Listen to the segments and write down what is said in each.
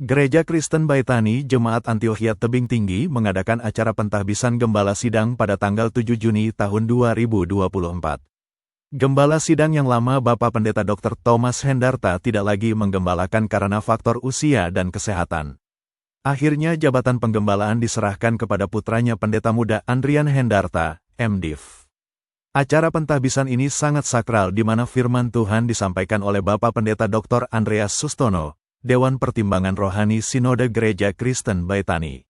Gereja Kristen Baitani Jemaat Antiokhia Tebing Tinggi mengadakan acara pentahbisan Gembala Sidang pada tanggal 7 Juni tahun 2024. Gembala Sidang yang lama Bapak Pendeta Dr. Thomas Hendarta tidak lagi menggembalakan karena faktor usia dan kesehatan. Akhirnya jabatan penggembalaan diserahkan kepada putranya Pendeta Muda Andrian Hendarta, MDiv. Acara pentahbisan ini sangat sakral di mana firman Tuhan disampaikan oleh Bapak Pendeta Dr. Andreas Sustono, Dewan Pertimbangan Rohani Sinode Gereja Kristen Baitani.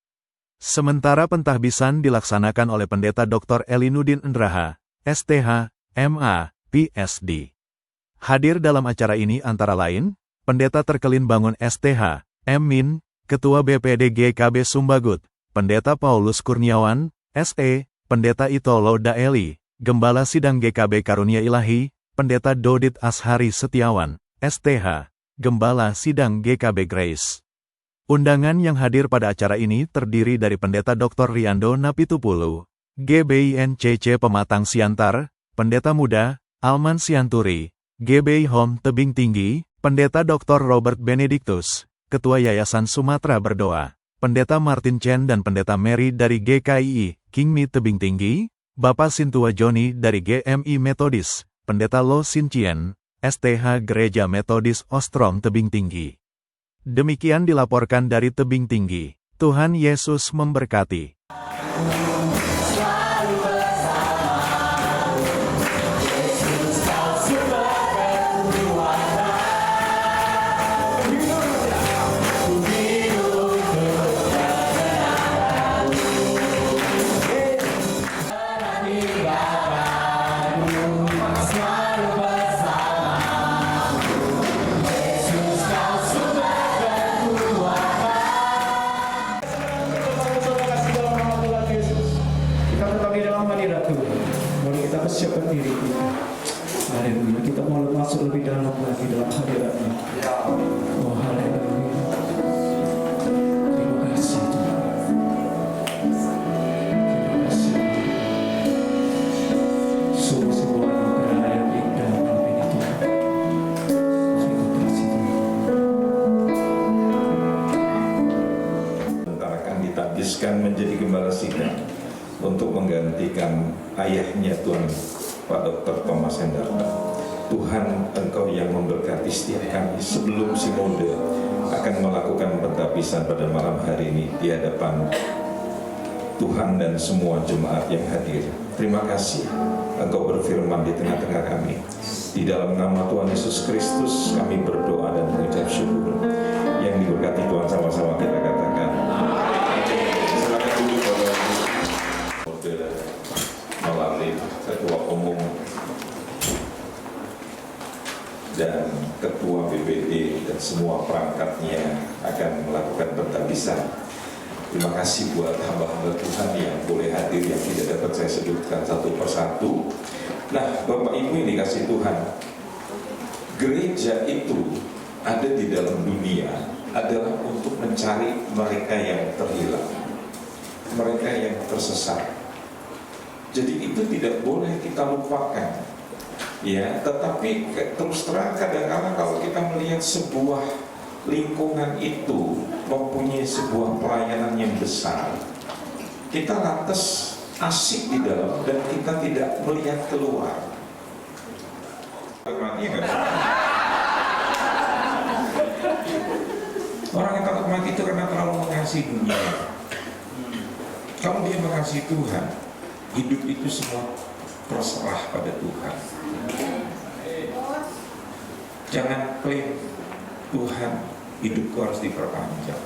Sementara pentahbisan dilaksanakan oleh Pendeta Dr. Elinudin Endraha, STH, MA, PSD. Hadir dalam acara ini antara lain, Pendeta Terkelin Bangun STH, M. Min, Ketua BPD GKB Sumbagut, Pendeta Paulus Kurniawan, SE, Pendeta Itolo Daeli, Gembala Sidang GKB Karunia Ilahi, Pendeta Dodit Ashari Setiawan, STH, Gembala Sidang GKB Grace. Undangan yang hadir pada acara ini terdiri dari Pendeta Dr. Riando Napitupulu, GBINCC Pematang Siantar, Pendeta Muda, Alman Sianturi, GBI Home Tebing Tinggi, Pendeta Dr. Robert Benedictus, Ketua Yayasan Sumatera Berdoa, Pendeta Martin Chen dan Pendeta Mary dari GKII, Kingmi Tebing Tinggi, Bapak Sintua Joni dari GMI Metodis, Pendeta Lo Sincien, STH Gereja Metodis Ostrom Tebing Tinggi. Demikian dilaporkan dari Tebing Tinggi. Tuhan Yesus memberkati. Persiapkan diri kita. Haleluya. Kita mau masuk lebih dalam lagi dalam hadirat-Nya. Oh haleluya. Terima kasih Tuhan. Terima kasih. Sungguh sebuah anugerah yang indah malam ini Tuhan. Terima kasih Tuhan. Sementara akan ditabiskan menjadi gembala sidang untuk menggantikan ayahnya Tuhan Pak Dr. Thomas Hendarta. Tuhan, Engkau yang memberkati setiap kami sebelum sinode akan melakukan pentahbisan pada malam hari ini di hadapan Tuhan dan semua jemaat yang hadir. Terima kasih Engkau berfirman di tengah-tengah kami. Di dalam nama Tuhan Yesus Kristus kami berdoa dan mengucap syukur. Yang diberkati Tuhan, sama-sama kita katakan. Melalui Ketua Umum dan Ketua BPD dan semua perangkatnya akan melakukan pentahbisan. Terima kasih buat hamba-hamba Tuhan yang boleh hadir, yang tidak dapat saya sebutkan satu persatu. Nah, Bapak Ibu ini kasih Tuhan, gereja itu ada di dalam dunia adalah untuk mencari mereka yang terhilang, mereka yang tersesat. Jadi itu tidak boleh kita lupakan, ya. Tetapi terus terang kadang-kadang kalau kita melihat sebuah lingkungan itu mempunyai sebuah pelayanan yang besar, kita lantas asik di dalam dan kita tidak melihat keluar. Orang yang takut mati itu karena terlalu mengasihi dunia. Kalau dia mengasihi Tuhan, hidup itu semua terserah pada Tuhan. Jangan klaim Tuhan, hidupku harus diperpanjang.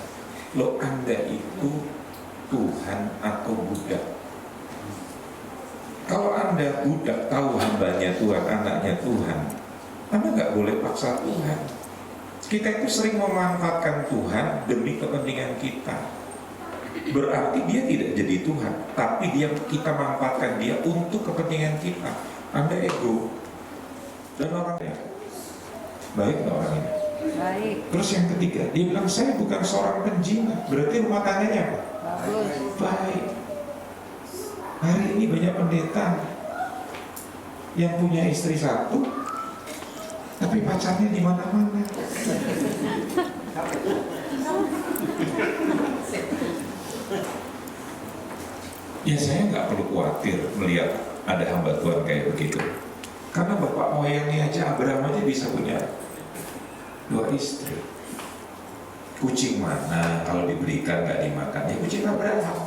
Lo Anda itu Tuhan atau budak? Kalau Anda budak, tahu hambanya Tuhan, anaknya Tuhan, Anda nggak boleh paksa Tuhan. Kita itu sering memanfaatkan Tuhan demi kepentingan kita. Berarti dia tidak jadi Tuhan, tapi kita manfaatkan dia untuk kepentingan kita. Anda ego. Dan orangnya baik nggak orang ini? Baik. Terus yang ketiga, dia bilang saya bukan seorang penjinak. Berarti rumah tangganya apa? Bagus. Baik. Hari ini banyak pendeta yang punya istri satu, tapi pacarnya di mana-mana. Ya saya nggak perlu khawatir melihat ada hamba Tuhan kayak begitu. Karena bapak moyangnya aja Abraham aja bisa punya 2 istri. Kucing mana kalau diberikan nggak dimakan? Ya kucing Abraham.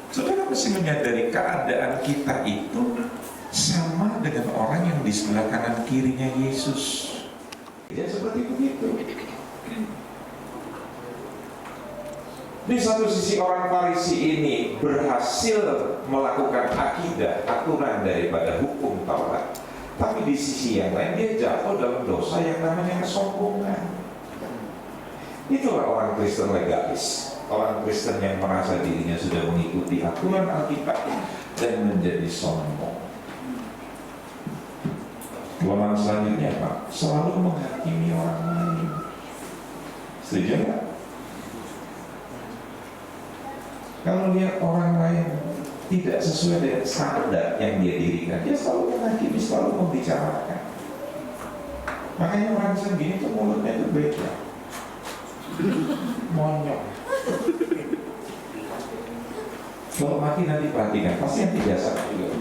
Saudara mesti menyadari keadaan kita itu sama dengan orang yang di sebelah kanan kirinya Yesus. Ya seperti begitu. Di satu sisi orang Farisi ini berhasil melakukan akidah, aturan daripada hukum Taurat. Tapi di sisi yang lain dia jatuh dalam dosa yang namanya kesombongan. Itulah orang Kristen legalis. Orang Kristen yang merasa dirinya sudah mengikuti aturan Alkitab dan menjadi sombong. Golongan selanjutnya Pak, selalu menghakimi orang lain. Setuju nggak? Kalau lihat orang lain tidak sesuai dengan standar yang dia dirikan, dia selalu menghakimi, selalu membicarakan. Makanya orang segini tuh mulutnya itu beda, monyok. Kalau mati nanti perhatikan, pasti yang biasa juga.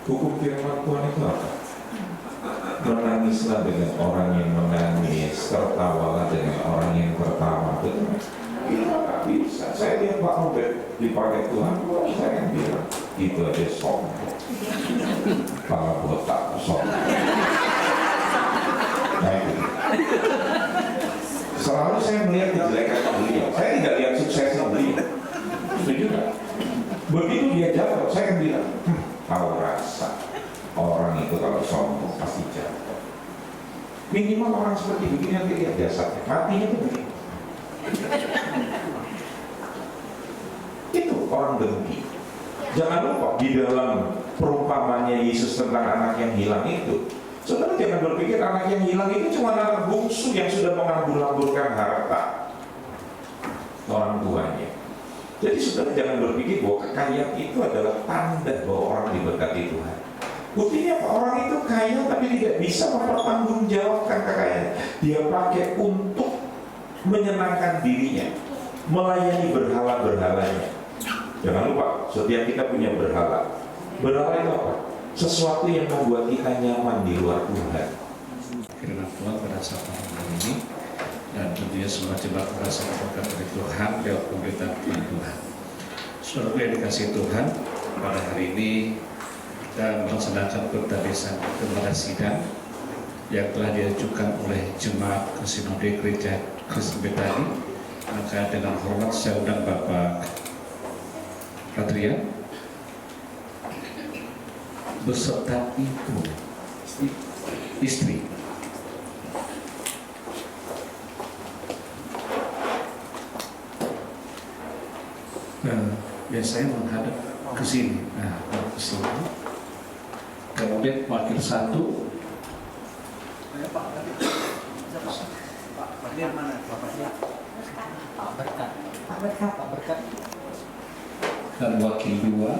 Hukum firman Tuhan itu apa? Menangislah dengan orang yang menangis, tertawalah dengan orang yang tertawa. Betul? Tidak bisa. Saya lihat Pak Robert dipakai Tuhan, saya yang bilang itu aja sombong. Kepala botak sombong. Nah itu. Selalu saya melihat kejelekan beliau. Saya tidak lihat suksesnya beliau. Setuju nggak? Begitu dia jatuh, saya akan bilang, tahu rasa orang itu kalau sombong pasti jatuh. Minimal orang seperti begini nanti lihat jasadnya, matinya itu begini. Itu orang dengki. Jangan lupa di dalam perumpamannya Yesus tentang anak yang hilang itu, saudara jangan berpikir anak yang hilang itu cuma anak bungsu yang sudah mengambur-amburkan harta orang tuanya. Jadi saudara jangan berpikir bahwa kekayaan itu adalah tanda bahwa orang diberkati Tuhan. Buktinya apa? Orang itu kaya tapi tidak bisa mempertanggungjawabkan kekayaan. Dia pakai untuk menyenangkan dirinya, melayani berhala-berhalanya. Jangan lupa, setiap kita punya berhala. Berhala itu apa? Sesuatu yang membuat kita nyaman di luar Tuhan. Firman Tuhan pada saat malam ini, dan tentunya semua jemaat merasa berkat dari Tuhan lewat pemberitaan firman Tuhan. Saudara yang dikasihi Tuhan, pada hari ini kita melaksanakan pentabisan gembala sidang yang telah diajukan oleh jemaat Sinode Gereja Kristen Betani. Maka dengan hormat saya undang Bapak Adrian beserta ibu istri. Biasanya menghadap ke sini. Nah, ke sini. Kemudian wakil satu. Pak Berkat. Dan wakil dua.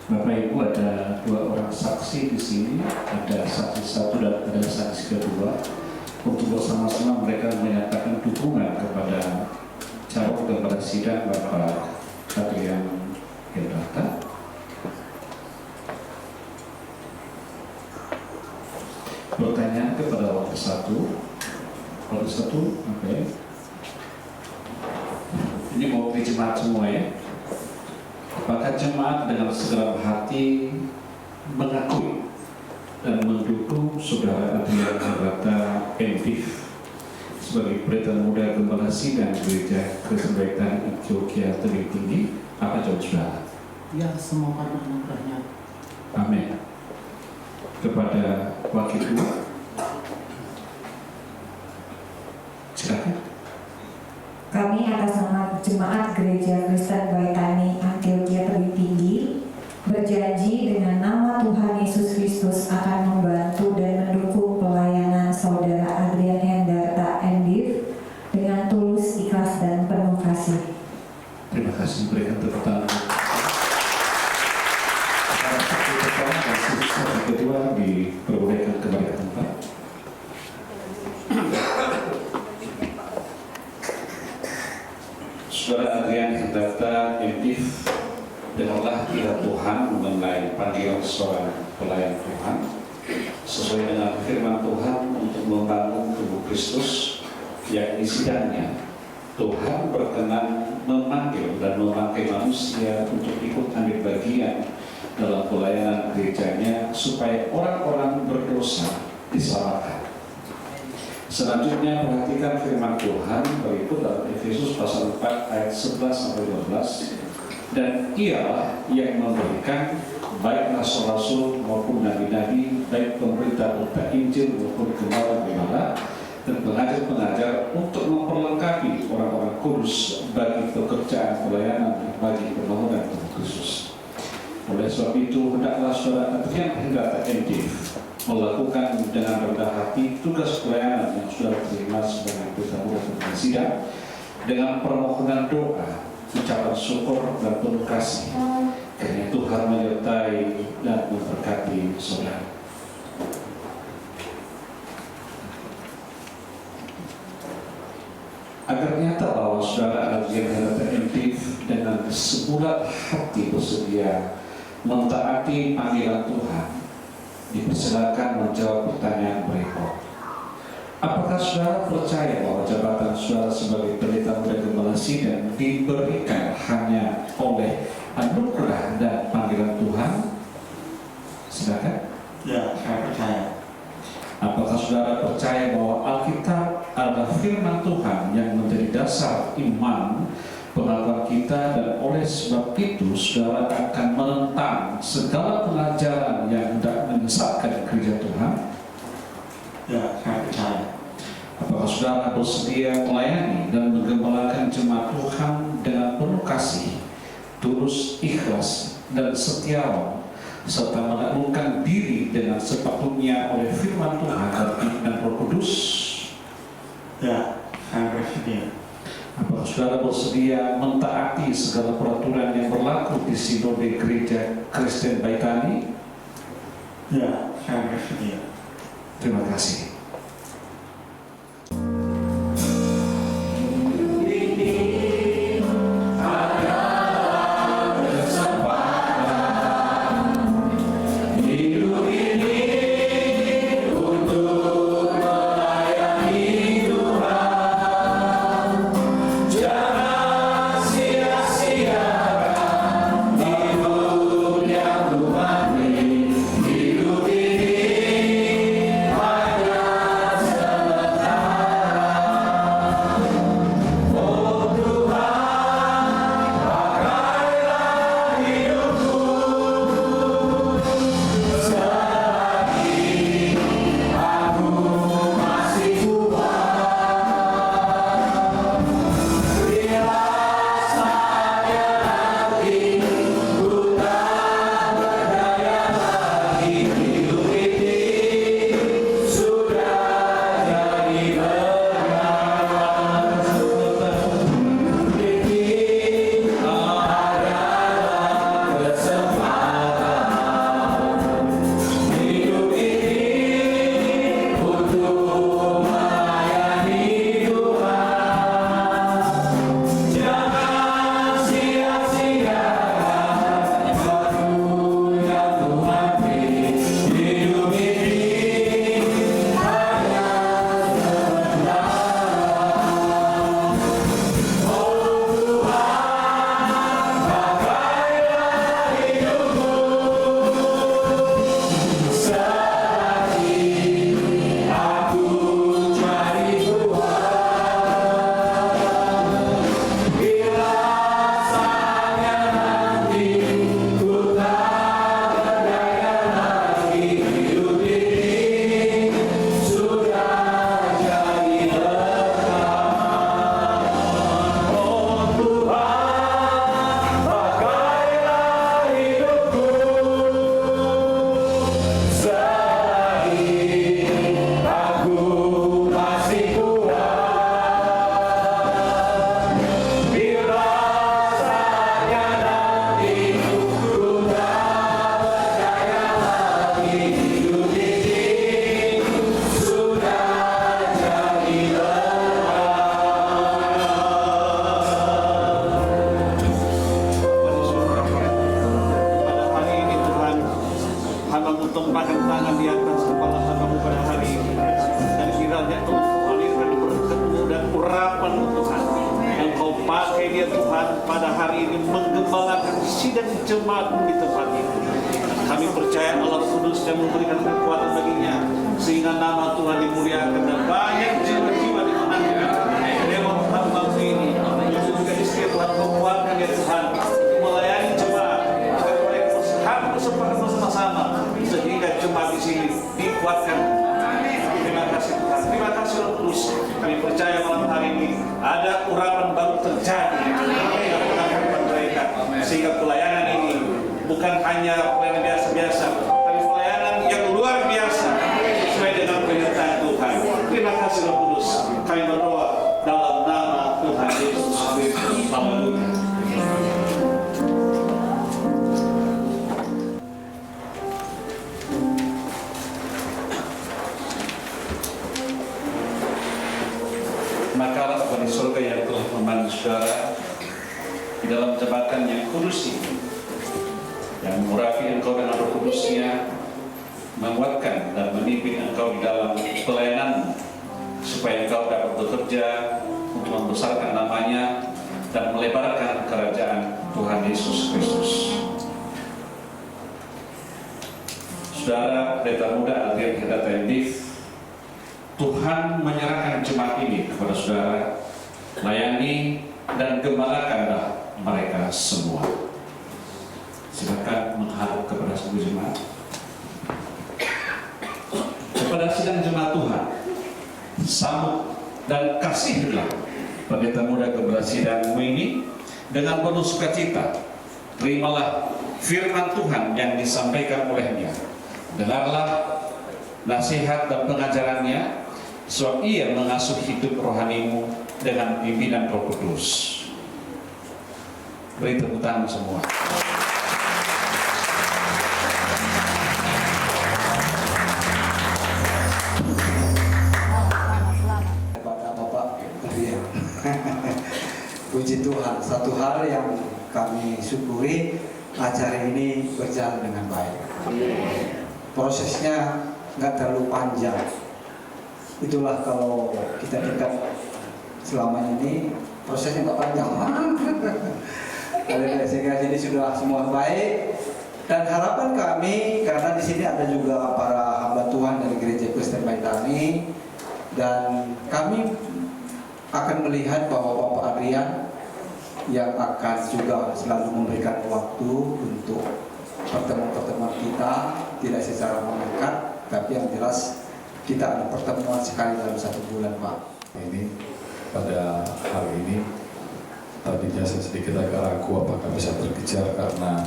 Bapak Ibu, ada 2 orang saksi di sini, ada saksi satu dan ada saksi kedua. Untuk bersama-sama mereka menyatakan dukungan kepada calon gembala sidang Bapak Adrian Hendrata. Pertanyaan kepada wakil satu, oke. Ini mau jemaat semua ya. Apakah jemaat dengan segala hati mengakui dan mendukung Saudara Adrian Hendrata MPIV sebagai pendeta muda gembala sidang Gereja Kristen Betani Antioquia Tebing Tinggi? Apa jawab saudara? Ya, semua karena anugerahnya. Amin. Kepada wakil dua, Jemaat Gereja Kristen Baitani Antioquia Tebing Tinggi berjanji dengan nama Tuhan Yesus Kristus akan membantu dan mendukung pelayanan Saudara Adrian Hendarta Endif dengan tulus, ikhlas, dan penuh kasih. Terima kasih, berikan tepuk tangan. Yang kedua diperbolehkan kembali ke tempat. Saudara Adrian Hendarta Endif, dengarlah kiranya Tuhan mengenai panggilan seorang pelayan Tuhan sesuai dengan firman Tuhan untuk membangun tubuh Kristus, yakni sidangnya. Tuhan berkenan memanggil dan memakai manusia untuk ikut ambil bagian dalam pelayanan gerejanya supaya orang-orang berdosa diselamatkan. Selanjutnya perhatikan firman Tuhan berikut dalam Efesus pasal 4 ayat 11-12. Dan ialah yang memberikan baik rasul-rasul maupun nabi-nabi, baik pemberita-pemberita Injil maupun gembala-gembala dan pengajar-pengajar untuk memperlengkapi orang-orang kudus bagi pekerjaan pelayanan bagi pembangunan tubuh Kristus. Oleh sebab itu, hendaklah saudara Adrian Hendarta Endif melakukan dengan rendah hati tugas pelayanan yang sudah terima sebagai bertamu dan sidang dengan permohonan doa, ucapan syukur dan penuh kasih, karena Tuhan menyertai dan memberkati saudara. Agar nyata bahwa saudara Adrian Hendarta Endif dengan sebulat hati bersedia mentaati panggilan Tuhan, dipersilakan menjawab pertanyaan berikut. Apakah saudara percaya bahwa jabatan saudara sebagai pendeta muda gembala sidang diberikan hanya oleh anugerah dan panggilan Tuhan? Silakan. Ya, saya percaya. Apakah saudara percaya bahwa Alkitab adalah firman Tuhan yang menjadi dasar iman pengakuan kita, dan oleh sebab itu saudara akan menentang segala pengajaran yang hendak menyesatkan gereja Tuhan? Ya, saya percaya. Apakah saudara bersedia melayani dan menggembalakan jemaat Tuhan dengan penuh kasih, tulus, ikhlas, dan setiawan, serta menaklukkan diri dengan sepatutnya oleh firman Tuhan dan pimpinan Roh Kudus? Ya, saya bersedia. Apakah saudara bersedia mentaati segala peraturan yang berlaku di Sinode Gereja Kristen Baitani? Ya, saya bersedia. Terima kasih. Hidup ini hanya meletakkan tangan di atas kepala hamba-Mu pada hari ini. Dan kiranya Engkau alirkan berkat-Mu dan urapan Tuhan. Engkau pakai dia Tuhan pada hari ini menggembalakan sidang jemaat-Mu di tempat ini. Kami percaya Allah Kudus yang memberikan kekuatan baginya sehingga nama Tuhan dimuliakan dan banyak jiwa-jiwa dimenangkan. Lewat hamba-Mu ini, yang juga istri Tuhan kuatkan ya Tuhan melayani jemaat agar mereka bersama bersama-sama sehingga jemaat di sini dikuatkan. Terima kasih Tuhan. Terima kasih Roh Kudus. Kami percaya malam hari ini ada urapan baru terjadi dalam mereka sehingga pelayanan ini bukan hanya pelayanan biasa-biasa, tapi pelayanan yang luar biasa sesuai dengan perintah Tuhan. Terima kasih Roh Kudus. Kami berdoa dalam nama Tuhan Yesus Kristus. Haleluya. Maka Allah Bapa di surga yang telah membantu saudara di dalam jabatan yang kudus ini, yang mengurapi engkau dengan Roh Kudusnya, menguatkan dan memimpin engkau di dalam pelayanan supaya engkau dapat bekerja untuk membesarkan namanya dan melebarkan kerajaan Tuhan Yesus Kristus. Saudara Pendeta Muda Adrian Hendata Endif, Tuhan menyerahkan jemaat ini kepada saudara, layani dan gembalakanlah mereka semua. Silakan menghadap kepada seluruh jemaat. Kepada sidang jemaat Tuhan, sambut dan kasihilah Pendeta Muda Gembala Sidang-Mu ini dengan penuh sukacita. Terimalah firman Tuhan yang disampaikan olehnya. Dengarlah nasihat dan pengajarannya, sebab ia mengasuh hidup rohanimu dengan pimpinan Roh Kudus. Beri tepuk tangan semua. Bapak Adrian. Puji Tuhan, satu hal yang kami syukuri, acara ini berjalan dengan baik. Prosesnya nggak terlalu panjang. Itulah kalau kita dekat selama ini prosesnya nggak panjang. Sehingga ini sudah semua baik, dan harapan kami karena di sini ada juga para hamba Tuhan dari Gereja Kristen Baitani, dan kami akan melihat bahwa Bapak Adrian yang akan juga selalu memberikan waktu untuk pertemuan-pertemuan kita, tidak secara mengikat, tapi yang jelas kita ada pertemuan sekali dalam 1 bulan, Pak. Ini pada hari ini tadinya saya sedikit agak ragu apakah bisa terkejar karena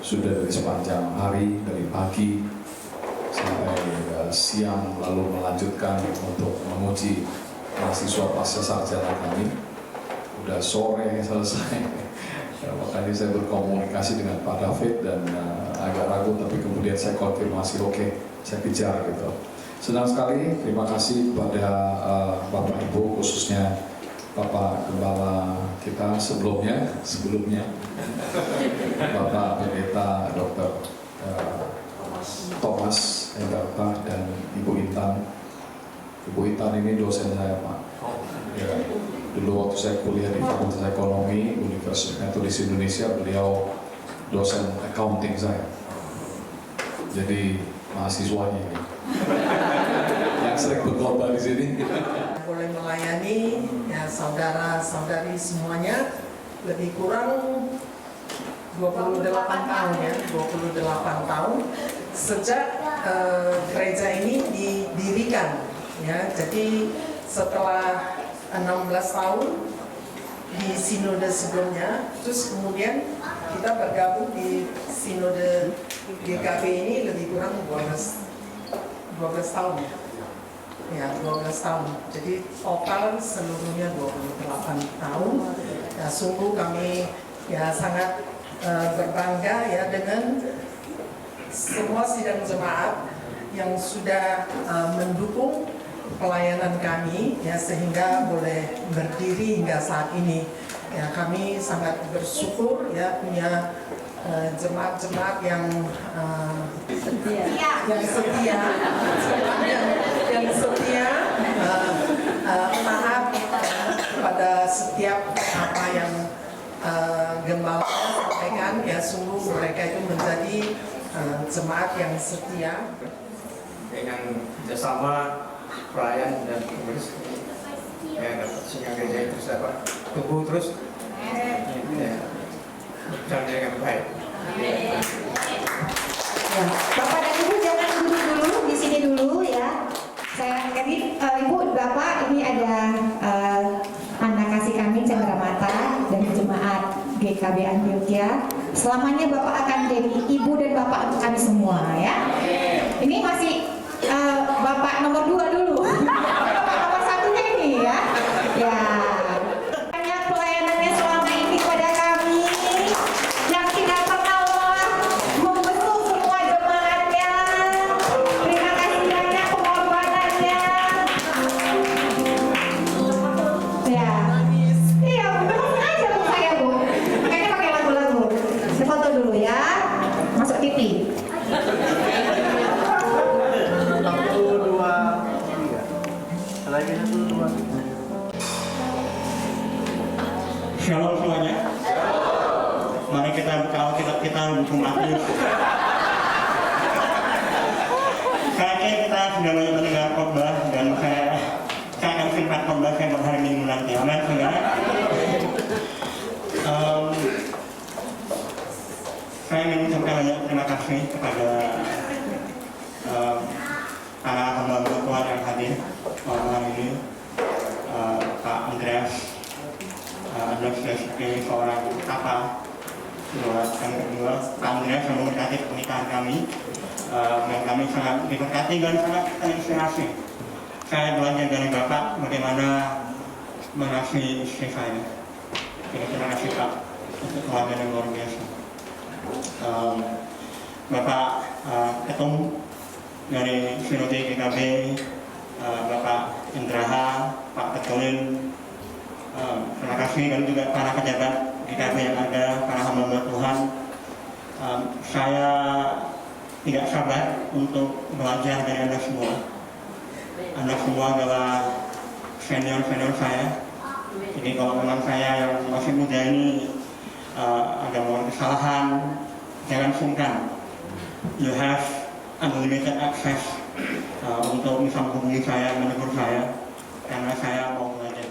sudah dari sepanjang hari, dari pagi sampai siang, lalu melanjutkan untuk menguji mahasiswa pasca sarjana kami. Udah sore selesai. Makanya saya berkomunikasi dengan Pak David dan agak ragu, tapi kemudian saya konfirmasi, oke, saya kejar gitu. Senang sekali, terima kasih kepada Bapak Ibu, khususnya Bapak Gembala kita sebelumnya Bapak Pendeta Dr. Thomas Endarta dan Ibu Intan. Ibu Intan ini dosen saya, Pak. Ya, dulu waktu saya kuliah di Fakultas Ekonomi Universitas Katolik Indonesia, beliau dosen accounting saya. Jadi mahasiswanya ini yang sering berkorban di sini. Boleh melayani ya saudara-saudari semuanya lebih kurang 28 tahun ya, 28 tahun sejak gereja ini didirikan ya. Jadi setelah 16 tahun di sinode sebelumnya, terus kemudian kita bergabung di sinode GKP ini lebih kurang 12 tahun ya, 12 tahun. Jadi total seluruhnya 28 tahun. Ya, sungguh kami ya sangat berbangga ya dengan semua sidang jemaat yang sudah mendukung pelayanan kami ya sehingga boleh berdiri hingga saat ini. Ya, kami sangat bersyukur ya punya jemaat-jemaat yang setia, taat pada setiap apa yang gembala sampaikan. Ya, sungguh mereka itu menjadi jemaat yang setia. Dengan kerjasama pelayan dan pengurus ya dapat sehingga gereja itu dapat tumbuh terus ya, berjalan dengan baik. Ya, Bapak dan Ibu jangan duduk dulu di sini dulu ya. Saya Ibu, Bapak, ini ada tanda kasih kami cenderamata dari jemaat GKB Antioquia. Selamanya Bapak akan jadi ibu dan bapak untuk kami semua ya. Ini masih Bapak nomor 2 dulu. Bapak nomor 1-nya ini ya. Ya. Banyak pelayanannya selama ini pada kami yang tidak pernah lelah membesuk semua jemaatnya. Terima kasih banyak pengorbanannya. Ya. Iya, memang aja Bu saya Bu. Kayaknya pakai lagu-lagu. Saya foto dulu ya. Masuk TV. Shalom semuanya. Mari kita buka Alkitab kita buku Matius. Kayaknya kita sudah banyak mendengar khotbah dan saya akan singkat khotbah saya pada hari Minggu nanti. Amin, saudara. Saya ingin mengucapkan banyak terima kasih kepada para hamba Tuhan yang hadir malam ini, Pak Andreas. Adalah sebagai seorang kapal buat kami berdua. Pak Andreas yang memberkati pernikahan kami dan kami sangat diberkati dan sangat terinspirasi. Saya belajar dari Bapak bagaimana mengasihi istri saya. Jadi terima kasih Pak untuk keluarga yang luar biasa. Bapak Ketum dari Sinode GKB, Bapak Indraha, Pak Ketulin, terima kasih, dan juga para pejabat GKB yang ada, para hamba Tuhan. Saya tidak sabar untuk belajar dari Anda semua. Anda semua adalah senior-senior saya. Jadi kalau memang saya yang masih muda ini ada melakukan kesalahan, jangan sungkan. You have unlimited access untuk bisa menghubungi saya, menegur saya, karena saya mau belajar.